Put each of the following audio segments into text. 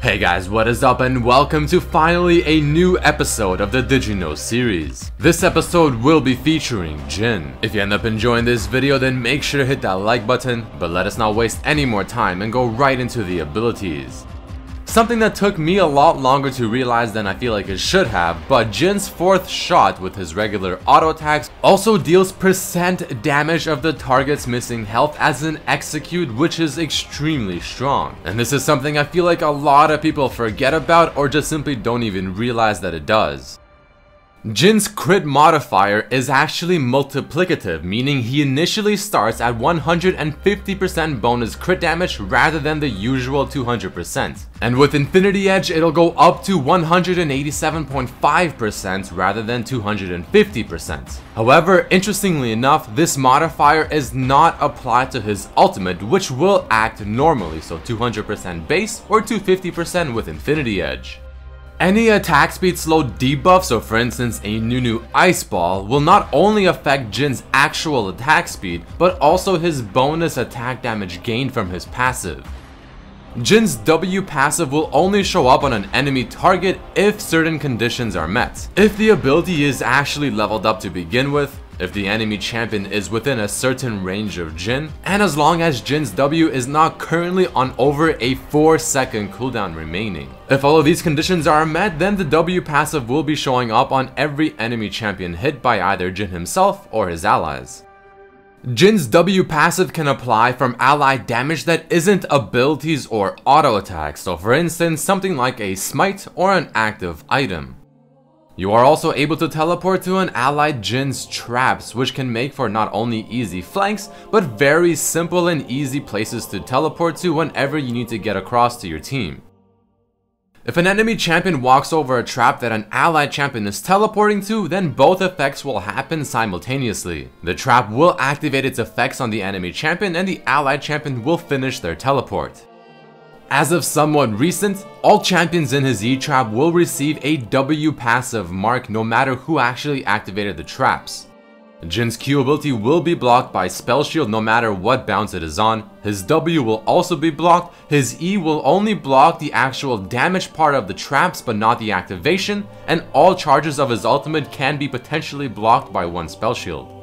Hey guys, what is up and welcome to finally a new episode of the Did You Know series. This episode will be featuring Jhin. If you end up enjoying this video, then make sure to hit that like button, but let us not waste any more time and go right into the abilities. Something that took me a lot longer to realize than I feel like it should have, but Jhin's fourth shot with his regular auto attacks also deals % damage of the target's missing health as an execute, which is extremely strong. And this is something I feel like a lot of people forget about or just simply don't even realize that it does. Jhin's crit modifier is actually multiplicative, meaning he initially starts at 150% bonus crit damage rather than the usual 200%. And with Infinity Edge, it'll go up to 187.5% rather than 250%. However, interestingly enough, this modifier is not applied to his ultimate, which will act normally, so 200% base or 250% with Infinity Edge. Any attack speed slow debuff, so for instance a new Ice Ball, will not only affect Jhin's actual attack speed, but also his bonus attack damage gained from his passive. Jhin's W passive will only show up on an enemy target if certain conditions are met. If the ability is actually leveled up to begin with, if the enemy champion is within a certain range of Jhin, and as long as Jhin's W is not currently on over a 4-second cooldown remaining. If all of these conditions are met, then the W passive will be showing up on every enemy champion hit by either Jhin himself or his allies. Jhin's W passive can apply from allied damage that isn't abilities or auto attacks, so for instance something like a smite or an active item. You are also able to teleport to an allied Jhin's traps, which can make for not only easy flanks, but very simple and easy places to teleport to whenever you need to get across to your team. If an enemy champion walks over a trap that an allied champion is teleporting to, then both effects will happen simultaneously. The trap will activate its effects on the enemy champion and the allied champion will finish their teleport. As of somewhat recent, all champions in his E-trap will receive a W passive mark no matter who actually activated the traps. Jhin's Q ability will be blocked by Spell Shield no matter what bounce it is on, his W will also be blocked, his E will only block the actual damage part of the traps but not the activation, and all charges of his ultimate can be potentially blocked by one Spell Shield.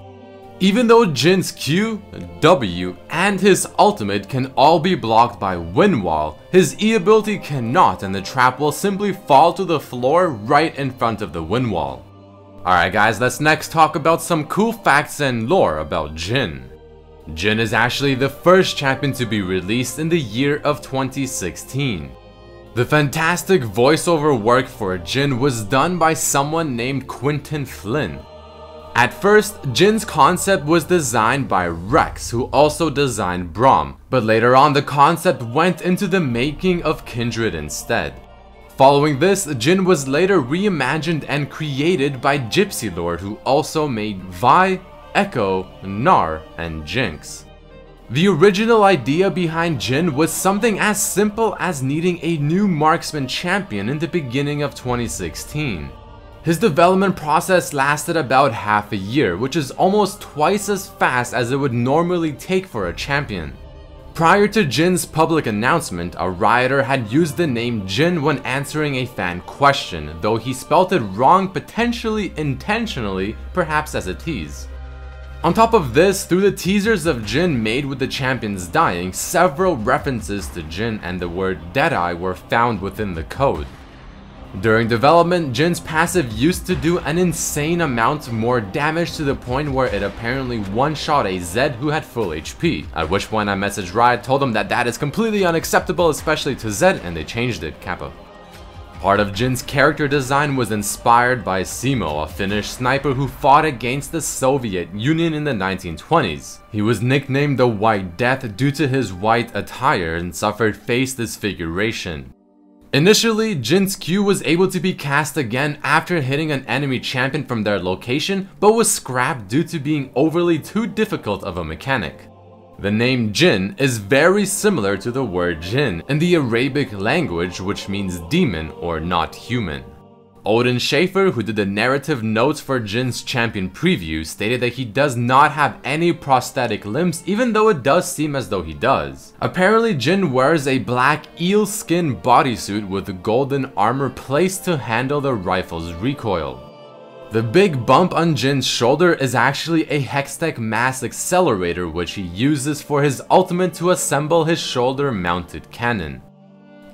Even though Jhin's Q, W, and his ultimate can all be blocked by Wind Wall, his E ability cannot, and the trap will simply fall to the floor right in front of the Wind Wall. Alright guys, let's next talk about some cool facts and lore about Jhin. Jhin is actually the first champion to be released in the year of 2016. The fantastic voiceover work for Jhin was done by someone named Quentin Flynn. At first, Jhin's concept was designed by Rex, who also designed Braum, but later on the concept went into the making of Kindred instead. Following this, Jhin was later reimagined and created by Gypsy Lord, who also made Vi, Echo, Gnar, and Jinx. The original idea behind Jhin was something as simple as needing a new marksman champion in the beginning of 2016. His development process lasted about half a year, which is almost twice as fast as it would normally take for a champion. Prior to Jhin's public announcement, a writer had used the name Jhin when answering a fan question, though he spelt it wrong, potentially intentionally, perhaps as a tease. On top of this, through the teasers of Jhin made with the champions dying, several references to Jhin and the word Deadeye were found within the code. During development, Jhin's passive used to do an insane amount more damage to the point where it apparently one-shot a Zed who had full HP, at which point I messaged Riot, told them that that is completely unacceptable, especially to Zed, and they changed it, Kappa. Part of Jhin's character design was inspired by Simo, a Finnish sniper who fought against the Soviet Union in the 1920s. He was nicknamed the White Death due to his white attire and suffered face disfiguration. Initially, Jhin's Q was able to be cast again after hitting an enemy champion from their location, but was scrapped due to being overly too difficult of a mechanic. The name Jhin is very similar to the word Jinn in the Arabic language, which means demon or not human. Odin Schaefer, who did the narrative notes for Jin's champion preview, stated that he does not have any prosthetic limbs, even though it does seem as though he does. Apparently Jhin wears a black eel skin bodysuit with golden armor placed to handle the rifle's recoil. The big bump on Jin's shoulder is actually a Hextech mass accelerator which he uses for his ultimate to assemble his shoulder mounted cannon.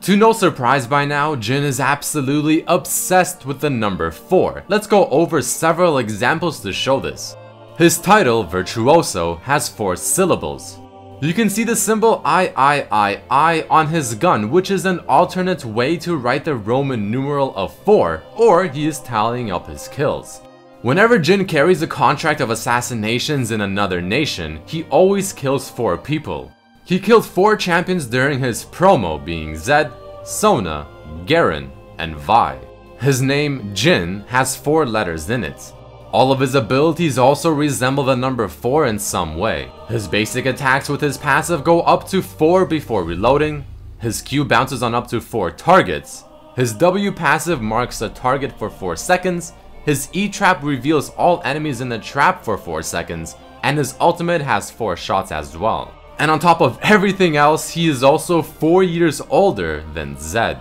To no surprise by now, Jhin is absolutely obsessed with the number 4. Let's go over several examples to show this. His title, Vir'tu'o'so, has 4 syllables. You can see the symbol I on his gun, which is an alternate way to write the Roman numeral of 4, or he is tallying up his kills. Whenever Jhin carries a contract of assassinations in another nation, he always kills 4 people. He killed 4 champions during his promo, being Zed, Sona, Garen, and Vi. His name, Jhin, has 4 letters in it. All of his abilities also resemble the number 4 in some way. His basic attacks with his passive go up to 4 before reloading. His Q bounces on up to 4 targets. His W passive marks a target for 4 seconds. His E trap reveals all enemies in the trap for 4 seconds. And his ultimate has 4 shots as well. And on top of everything else, he is also 4 years older than Zed.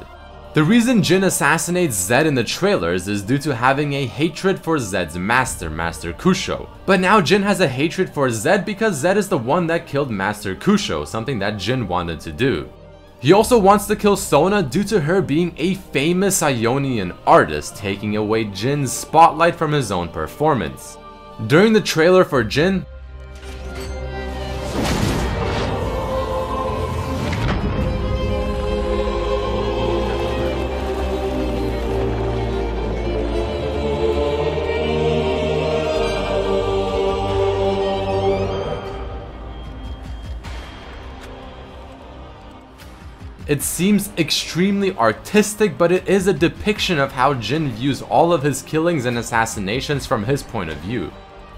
The reason Jhin assassinates Zed in the trailers is due to having a hatred for Zed's master, Master Kusho. But now Jhin has a hatred for Zed because Zed is the one that killed Master Kusho, something that Jhin wanted to do. He also wants to kill Sona due to her being a famous Ionian artist, taking away Jin's spotlight from his own performance. During the trailer for Jhin, it seems extremely artistic, but it is a depiction of how Jhin views all of his killings and assassinations from his point of view.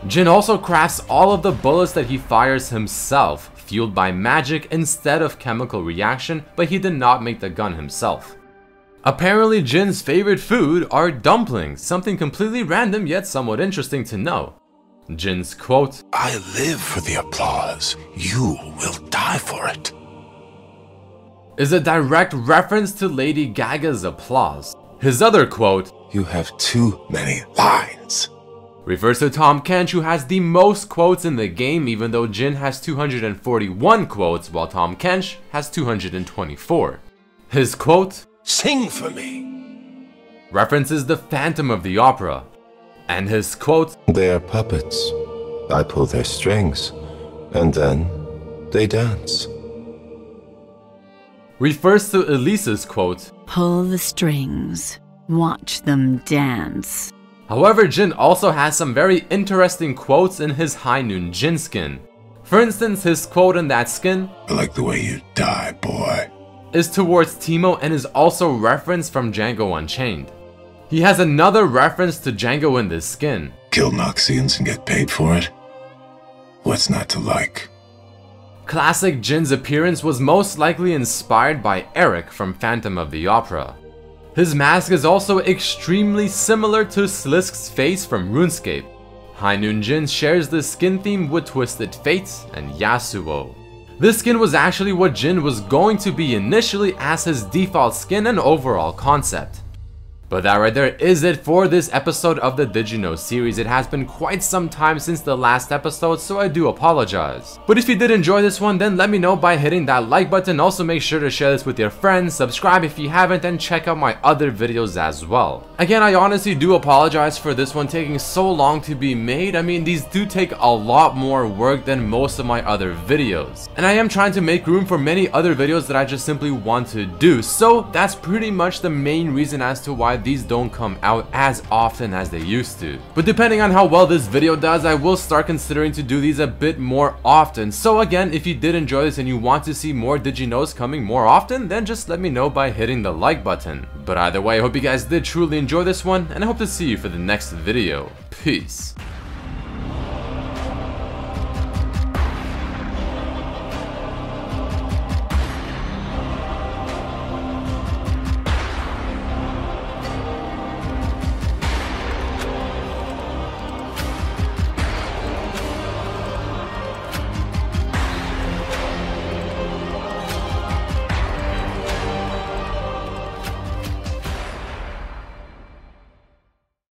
Jhin also crafts all of the bullets that he fires himself, fueled by magic instead of chemical reaction, but he did not make the gun himself. Apparently Jin's favorite food are dumplings, something completely random yet somewhat interesting to know. Jin's quote, "I live for the applause, you will die for it," is a direct reference to Lady Gaga's applause. His other quote, "You have too many lines," refers to Tahm Kench, who has the most quotes in the game, even though Jhin has 241 quotes while Tahm Kench has 224. His quote, "Sing for me," references the Phantom of the Opera. And his quote, "They are puppets. I pull their strings, and then they dance," refers to Elisa's quote, "Pull the strings, watch them dance." However, Jhin also has some very interesting quotes in his High Noon Jhin skin. For instance, his quote in that skin, "I like the way you die, boy," is towards Teemo and is also referenced from Django Unchained. He has another reference to Django in this skin. "Kill Noxians and get paid for it. What's not to like?" Classic Jin's appearance was most likely inspired by Eric from Phantom of the Opera. His mask is also extremely similar to Slisk's face from RuneScape. High Noon Jhin shares this skin theme with Twisted Fates and Yasuo. This skin was actually what Jhin was going to be initially as his default skin and overall concept. But that right there is it for this episode of the Did You Know series. It has been quite some time since the last episode, so I do apologize. But if you did enjoy this one, then let me know by hitting that like button. Also make sure to share this with your friends, subscribe if you haven't, and check out my other videos as well. Again, I honestly do apologize for this one taking so long to be made. I mean, these do take a lot more work than most of my other videos. And I am trying to make room for many other videos that I just simply want to do. So that's pretty much the main reason as to why these don't come out as often as they used to. But depending on how well this video does, I will start considering to do these a bit more often. So again, if you did enjoy this and you want to see more Did You Knows coming more often, then just let me know by hitting the like button. But either way, I hope you guys did truly enjoy this one, and I hope to see you for the next video. Peace.